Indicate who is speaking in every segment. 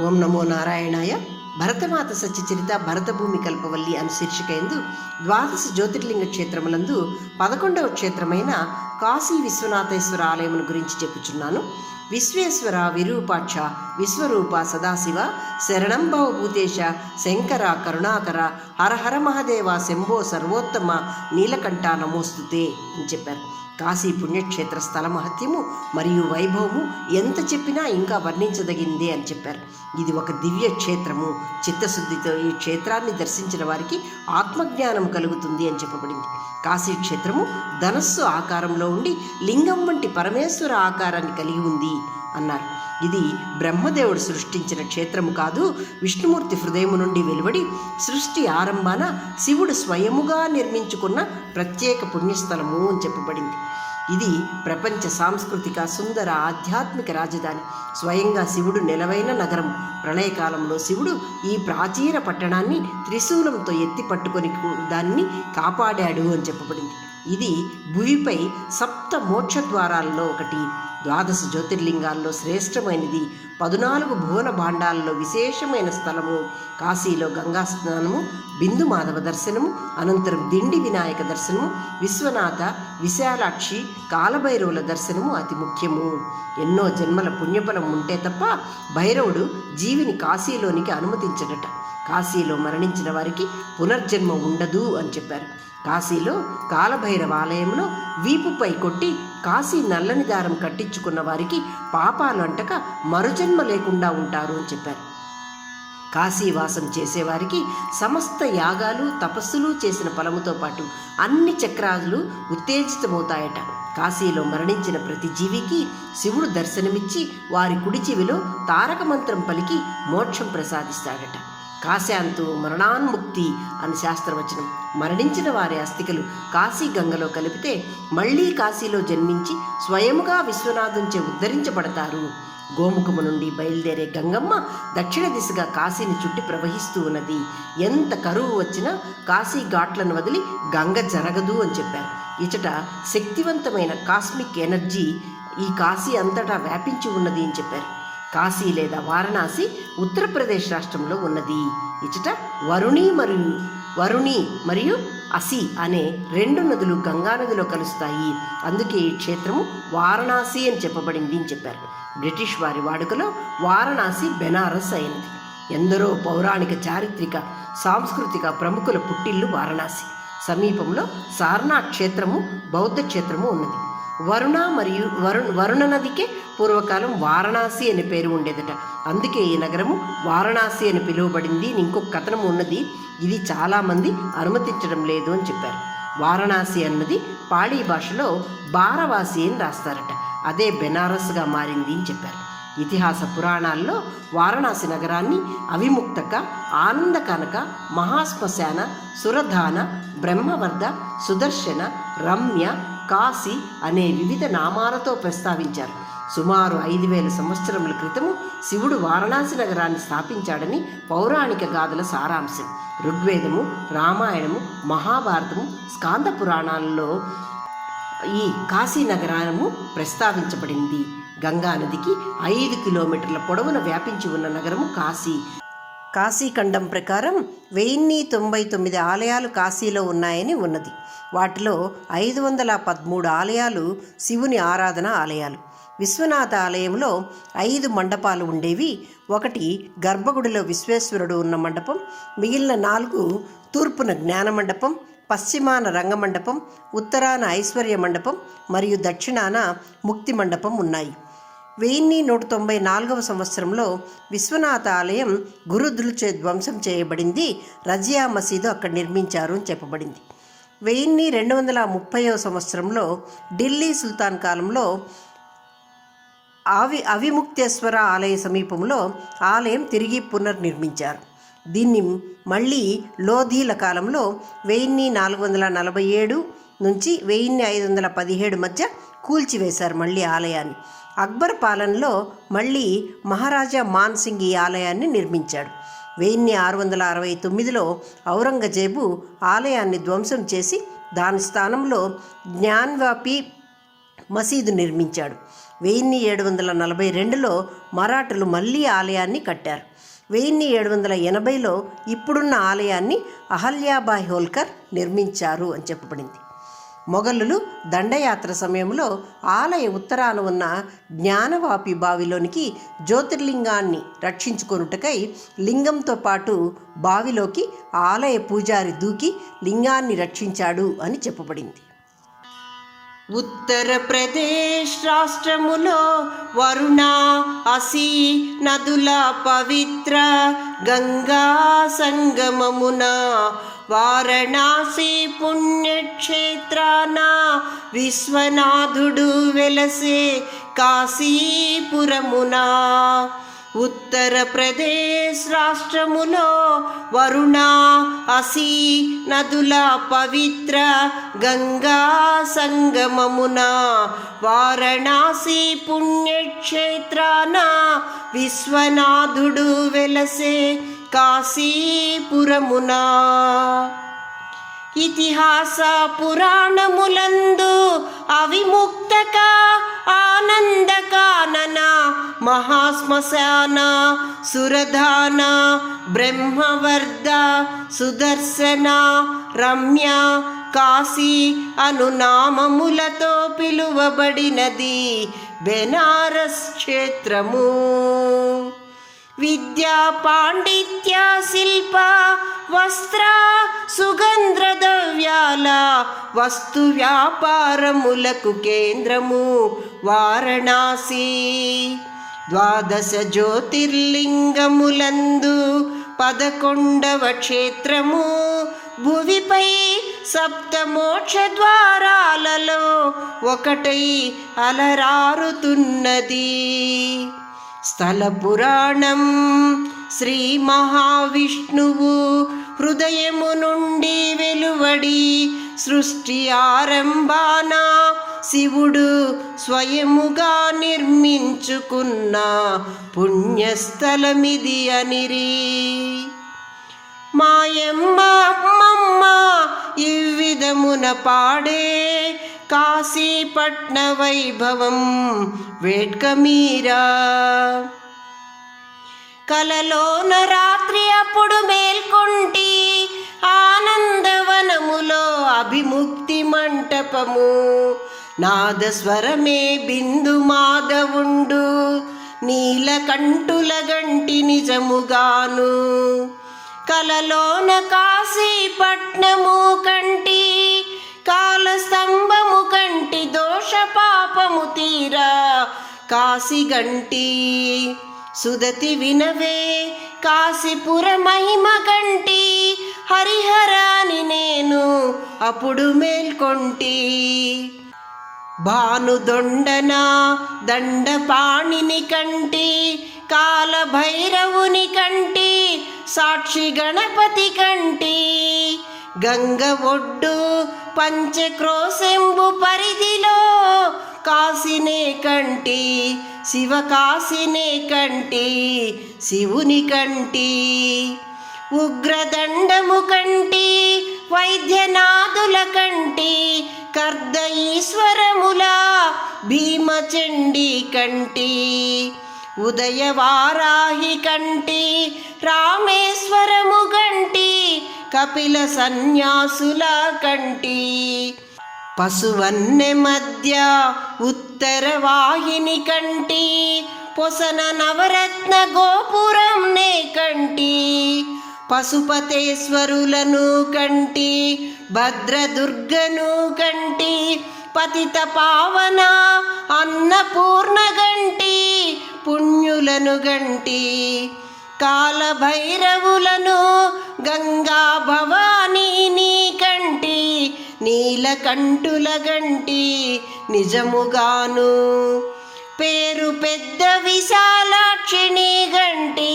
Speaker 1: ఓం నమో నారాయణాయ. భరతమాత సత్యచరిత భరతభూమి కల్పవల్లి అను శీర్షికయందు ద్వాదశ జ్యోతిర్లింగ క్షేత్రములందు 11వ క్షేత్రమైన కాశీ విశ్వనాథేశ్వర ఆలయమును గురించి చెప్పుచున్నాను. విశ్వేశ్వర విరూపాక్ష విశ్వరూప సదాశివ శరణం భవభూతేశ శంకర కరుణాకర హర హర మహదేవ శంభో సర్వోత్తమ నీలకంఠ నమోస్తుతే అని చెప్పారు. కాశీ పుణ్యక్షేత్ర స్థల మహత్యము మరియు వైభవము ఎంత చెప్పినా ఇంకా వర్ణించదగిందే అని చెప్పారు. ఇది ఒక దివ్య క్షేత్రము. చిత్తశుద్ధితో ఈ క్షేత్రాన్ని దర్శించిన వారికి ఆత్మజ్ఞానం కలుగుతుంది అని చెప్పబడింది. కాశీ క్షేత్రము ధనస్సు ఆకారంలో ఉండి లింగం వంటి పరమేశ్వర ఆకారాన్ని కలిగి ఉంది అన్నారు. ఇది బ్రహ్మదేవుడు సృష్టించిన క్షేత్రము కాదు, విష్ణుమూర్తి హృదయము నుండి వెలువడి సృష్టి ఆరంభాన శివుడు స్వయముగా నిర్మించుకున్న ప్రత్యేక పుణ్యస్థలము అని చెప్పబడింది. ఇది ప్రపంచ సాంస్కృతిక సుందర ఆధ్యాత్మిక రాజధాని. స్వయంగా శివుడు నెలవైన నగరం. ప్రళయకాలంలో శివుడు ఈ ప్రాచీన పట్టణాన్ని త్రిశూలంతో ఎత్తి పట్టుకొని దాన్ని కాపాడాడు అని చెప్పబడింది. ఇది భూమిపై సప్త మోక్ష ద్వారాల్లో ఒకటి. ద్వాదశ జ్యోతిర్లింగాల్లో శ్రేష్టమైనది. 14 భువన భాండాలలో విశేషమైన స్థలము. కాశీలో గంగా స్నానము, బిందు మాధవ దర్శనము, అనంతరం దిండి వినాయక దర్శనము, విశ్వనాథ విశాలాక్షి కాలభైరవుల దర్శనము అతి ముఖ్యము. ఎన్నో జన్మల పుణ్యఫలం ఉంటే తప్ప భైరవుడు జీవిని కాశీలోనికి అనుమతించడట. కాశీలో మరణించిన వారికి పునర్జన్మ ఉండదు అని చెప్పారు. కాశీలో కాలభైరవ ఆలయంలో వీపుపై కొట్టి కాశీ నల్లని దారం కట్టించుకున్న వారికి పాపాలు అంటక మరుజన్మ లేకుండా ఉంటారు అని చెప్పారు. కాశీవాసం చేసేవారికి సమస్త యాగాలు తపస్సులు చేసిన ఫలముతో పాటు అన్ని చక్రాలు ఉత్తేజితమవుతాయట. కాశీలో మరణించిన ప్రతి జీవికి శివుడు దర్శనమిచ్చి వారి కుడి చెవిలో తారక మంత్రం పలికి మోక్షం ప్రసాదిస్తాడట. కాశాంతు మరణాన్ముక్తి అని శాస్త్రవచనం. మరణించిన వారి అస్థికలు కాశీ గంగలో కలిపితే మళ్ళీ కాశీలో జన్మించి స్వయముగా విశ్వనాథుంచే ఉద్ధరించబడతారు. గోముఖము నుండి బయలుదేరే గంగమ్మ దక్షిణ దిశగా కాశీని చుట్టి ప్రవహిస్తూ ఉన్నది. ఎంత కరువు వచ్చినా కాశీ ఘాట్లను వదిలి గంగ జరగదు అని చెప్పారు. ఇచట శక్తివంతమైన కాస్మిక్ ఎనర్జీ ఈ కాశీ అంతటా వ్యాపించి ఉన్నది అని చెప్పారు. కాశీ లేదా వారణాసి ఉత్తరప్రదేశ్ రాష్ట్రంలో ఉన్నది. ఇచట వరుణి మరియు అసి అనే 2 నదులు గంగా నదిలో కలుస్తాయి. అందుకే ఈ క్షేత్రము వారణాసి అని చెప్పబడింది అని చెప్పారు. బ్రిటిష్ వారి వాడుకలో వారణాసి బెనారస్ అయినది. ఎందరో పౌరాణిక చారిత్రక సాంస్కృతిక ప్రముఖుల పుట్టిల్లు వారణాసి. సమీపంలో సారనాథ్ క్షేత్రము బౌద్ధ క్షేత్రము ఉన్నది. వరుణ నదికే పూర్వకాలం వారణాసి అనే పేరు ఉండేదట. అందుకే ఈ నగరము వారణాసి అని పిలువబడింది. ఇంకొక కథనం ఉన్నది, ఇది చాలామంది అనుమతించడం లేదు అని చెప్పారు. వారణాసి అన్నది పాళీ భాషలో బారవాసి అని రాస్తారట. అదే బెనారస్గా మారింది అని చెప్పారు. ఇతిహాస పురాణాల్లో వారణాసి నగరాన్ని అవిముక్తక, ఆనందకనక, మహాశ్మశాన, సురధాన, బ్రహ్మవర్ధ, సుదర్శన, రమ్య, కాశీ అనే వివిధ నామాలతో ప్రస్తావించారు. సుమారు 5000 సంవత్సరముల క్రితము శివుడు వారణాసి నగరాన్ని స్థాపించాడని పౌరాణిక గాథల సారాంశం. ఋగ్వేదము, రామాయణము, మహాభారతము, స్కాంద పురాణాలలో ఈ కాశీ నగరము ప్రస్తావించబడింది. గంగా నదికి 5 కిలోమీటర్ల పొడవున వ్యాపించి ఉన్న నగరము కాశీ. కాశీఖండం ప్రకారం 1099 ఆలయాలు కాశీలో ఉన్నాయని ఉన్నది. వాటిలో 513 ఆలయాలు శివుని ఆరాధన ఆలయాలు. విశ్వనాథ ఆలయంలో 5 మండపాలు ఉండేవి. ఒకటి గర్భగుడిలో విశ్వేశ్వరుడు ఉన్న మండపం, మిగిలిన 4 తూర్పున జ్ఞాన మండపం, పశ్చిమాన రంగమండపం, ఉత్తరాన ఐశ్వర్య మండపం మరియు దక్షిణాన ముక్తి మండపం ఉన్నాయి. 1194వ సంవత్సరంలో విశ్వనాథ ఆలయం గురుద్రులచే ధ్వంసం చేయబడింది. రజియా మసీదు అక్కడ నిర్మించారు అని చెప్పబడింది. 1230వ సంవత్సరంలో ఢిల్లీ సుల్తాన్ కాలంలో అవిముక్తేశ్వర ఆలయ సమీపంలో ఆలయం తిరిగి పునర్నిర్మించారు. దీన్ని మళ్ళీ లోధీల కాలంలో 1447 నుంచి 1517 మధ్య కూల్చివేశారు మళ్ళీ ఆలయాన్ని. అక్బర్ పాలనలో మళ్ళీ మహారాజా మాన్ సింగ్ ఈ ఆలయాన్ని నిర్మించాడు. 1669లో ఔరంగజేబు ఆలయాన్ని ధ్వంసం చేసి దాని స్థానంలో జ్ఞాన్వాపి మసీదు నిర్మించాడు. 1742లో మరాఠులు మళ్ళీ ఆలయాన్ని కట్టారు. 1780లో ఇప్పుడున్న ఆలయాన్ని అహల్యాబాయి హోల్కర్ నిర్మించారు అని చెప్పబడింది. మొఘలులు దండయాత్ర సమయంలో ఆలయ ఉత్తరాన ఉన్న జ్ఞానవాపి బావిలోనికి జ్యోతిర్లింగాన్ని రక్షించుకొనుటకై లింగంతో పాటు బావిలోకి ఆలయ పూజారి దూకి లింగాన్ని రక్షించాడు అని చెప్పబడింది. ఉత్తరప్రదేశ్ రాష్ట్రములో వరుణ, అసి నదుల పవిత్ర గంగా సంగమమున వారణాసి పుణ్యక్షేత్రాన విశ్వనాథుడు వెలసే కాశీపురమున. ఉత్తరప్రదేశ్ రాష్ట్రములో వరుణ, అసి నదుల పవిత్ర గంగా సంగమమున వారణాసి పుణ్యక్షేత్రాన విశ్వనాథుడు వెలసే కాశీపురమున. ఇతిహాస పురాణములందు అవిముక్తక ఆనందకానన మహాశ్మశాన సురధాన బ్రహ్మవర్ధ సుదర్శన రమ్య కాశీ అను నామములతో పిలువబడినది బెనారస్ క్షేత్రము. విద్యా పాండిత్య శిల్ప వస్త్ర సుగంధ ద్రవ్యాల వస్తు వ్యాపారములకు కేంద్రము వారణాసి. 12 జ్యోతిర్లింగములందు 11వ క్షేత్రము. భువిపై 7 మోక్ష ద్వారాలలో ఒకటై అలరారుతున్నది. స్థల పురాణం. శ్రీ మహావిష్ణువు హృదయము నుండి వెలువడి సృష్టి ఆరంభాన శివుడు స్వయముగా నిర్మించుకున్న పుణ్యస్థలమిది అనిరి. మాయమ్మ అమ్మమ్మ ఇవ్విధమున పాడే కాశీపట్న వైభవం వేడ్కమీరా. కలలోన రాత్రి అప్పుడు మేల్కొంటి ఆనందవనములో అభిముక్తి మంటపము. నాదస్వరమే బిందు మాధవుండు నీలకంఠుల గంటి నిజముగాను. కలలోన కాశీపట్నము కంటి కాలస్తంభము కంటి దోష పాపము తీరా కాశీ గంటి. సుదతి వినవే కాశీపుర మహిమ కంటి హరిహరాని నేను అప్పుడు మేల్కొంటి. భానుదొండన దండపాణిని కంటి కాలభైరవుని కంటి సాక్షి గణపతి కంటి. గంగ ఒడ్డు పంచక్రోశంబు పరిధిలో కాశీనే కంటి శివకాశీనే కంటి శివుని కంటి. ఉగ్రదండము కంటి వైద్యనాథుల కంటి కర్ద ఈశ్వరముల భీమచండి కంటి. ఉదయవారాహి కంటి రామేశ్వరము కంటి కపిల సన్యాసుల కంటి. పశువన్నె మధ్య ఉత్తర వాహిని కంటి పొసన నవరత్న గోపురం నే కంటి. పశుపతేశ్వరులను కంటి భద్రదుర్గను కంటి పతిత పావన అన్నపూర్ణ గంటి పుణ్యులను గంటి. కాలభైరవులను గంగా భవానీని కంటి నీలకంఠుల గంటి నిజముగాను. పేరు పెద్ద విశాలాక్షిణి గంటి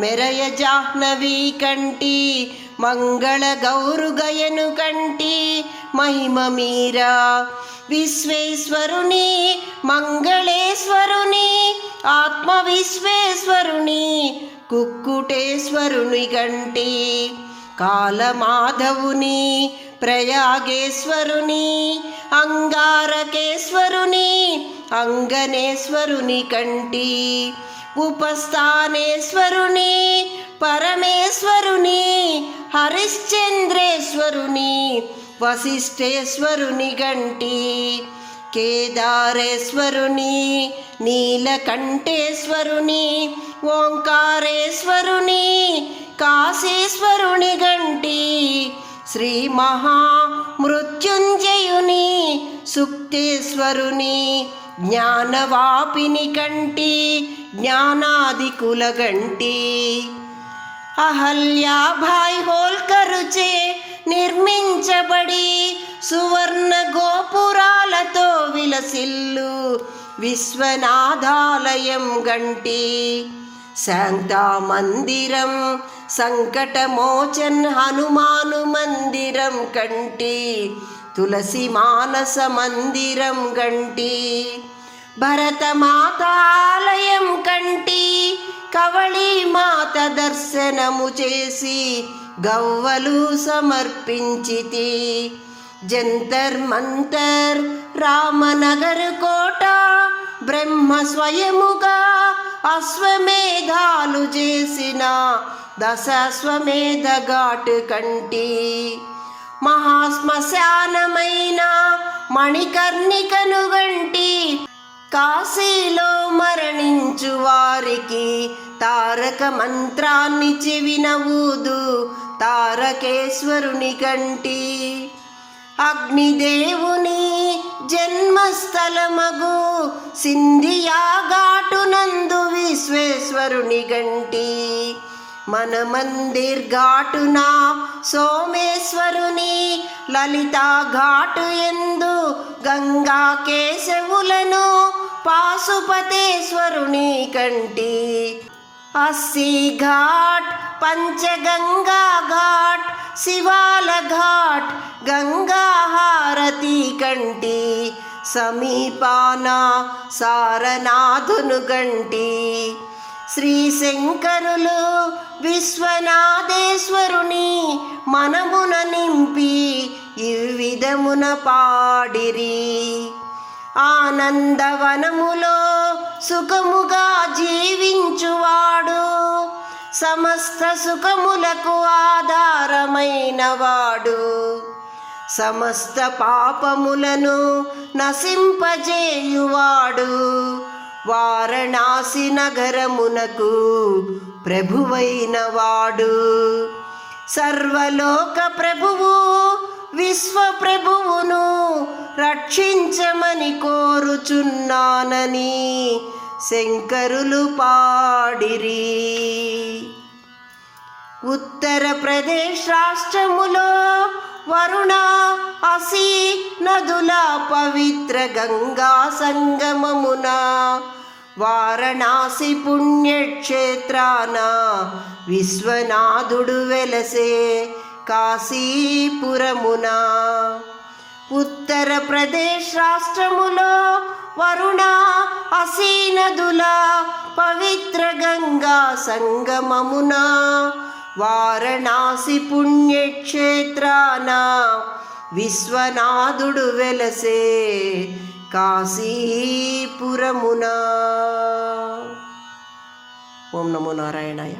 Speaker 1: మెరయ జాహ్నవి కంటి మంగళ గౌరుగయను కంటి మహిమ మీరా. విశ్వేశ్వరుని మంగళేశ్వరుని ఆత్మ విశ్వేశ్వరుని కుక్కుటేశ్వరుని గంటి. కాలమాధవుని ప్రయాగేశ్వరుని అంగారకేశ్వరుని అంగనేశ్వరుని కంటి ఉపస్థానేశ్వరుని పరమేశ్వరుని హరిశ్చంద్రేశ్వరుని వశిష్ఠేశ్వరుని గంటి కేదారేశ్వరుని నీలకంఠేశ్వరుని ఓంకారేశ్వరుని కాశీశ్వరుని గంటి శ్రీ మహామృత్యుంజయుని సుక్తేశ్వరుని జ్ఞానవాపిని కంటి జ్ఞానాదికుల గంటి అహల్యాభాయ్ హోల్కరుచే నిర్మించబడి సువర్ణ గోపురాలతో విలసిల్లు విశ్వనాథాలయం గంటి శాంతా మందిరం సంకటమోచన్ హనుమాను మందిరం కంటి తులసి మానస మందిరం గంటి భరతమాతాలయం కంటి కవళీ మాత దర్శనము చేసి గవ్వలు సమర్పించితి జంతర్ మంతర్ రామనగర్ కోట బ్రహ్మ స్వయముగా అశ్వమేధాలు చేసిన దశాశ్వమేధ ఘాటు కంటి మహాశ్మశానమైన మణికర్ణికను గంటి కాశీలో మరణించు వారికి తారక మంత్రాన్ని చెవిన ఊదు తారకేశ్వరుని కంటి అగ్నిదేవుని జన్మస్థలమగు సింధియా ఘాటునందు విశ్వేశ్వరుని గంటి మన మందిర్ ఘాటున సోమేశ్వరుని లలితా ఘాటు ఎందు గంగా కేశవులను పాశుపతేశ్వరుని కంటి అస్సీ ఘాట్ పంచగంగా ఘాట్ శివాల ఘాట్ గంగా హారతి కంటి సమీపాన సారనాథును గంటి శ్రీశంకరులు విశ్వనాథేశ్వరుని మనమున నింపి ఈ విధమున పాడిరి ఆనందవనములో సుఖముగా జీవించువాడు సమస్త సుఖములకు ఆధారమైన వాడు సమస్త పాపములను నశింపజేయువాడు వారణాసి నగరమునకు ప్రభువైన వాడు సర్వలోక ప్రభువు విశ్వ ప్రభువును రక్షించమని కోరుచున్నానని శంకరులు పాడిరి. ఉత్తరప్రదేశ్ రాష్ట్రములో వరుణ అసి నదుల పవిత్ర గంగా సంగమమున వారణాసి పుణ్యక్షేత్రాన విశ్వనాథుడు వెలసే కాశీపురమున. ఉత్తరప్రదేశ్ రాష్ట్రములో వరుణ అసి నదుల పవిత్ర గంగా సంగమమున వారణాసి పుణ్యక్షేత్రాన విశ్వనాథుడు వెలసే కాశీపురమున. ఓం నమో నారాయణాయ.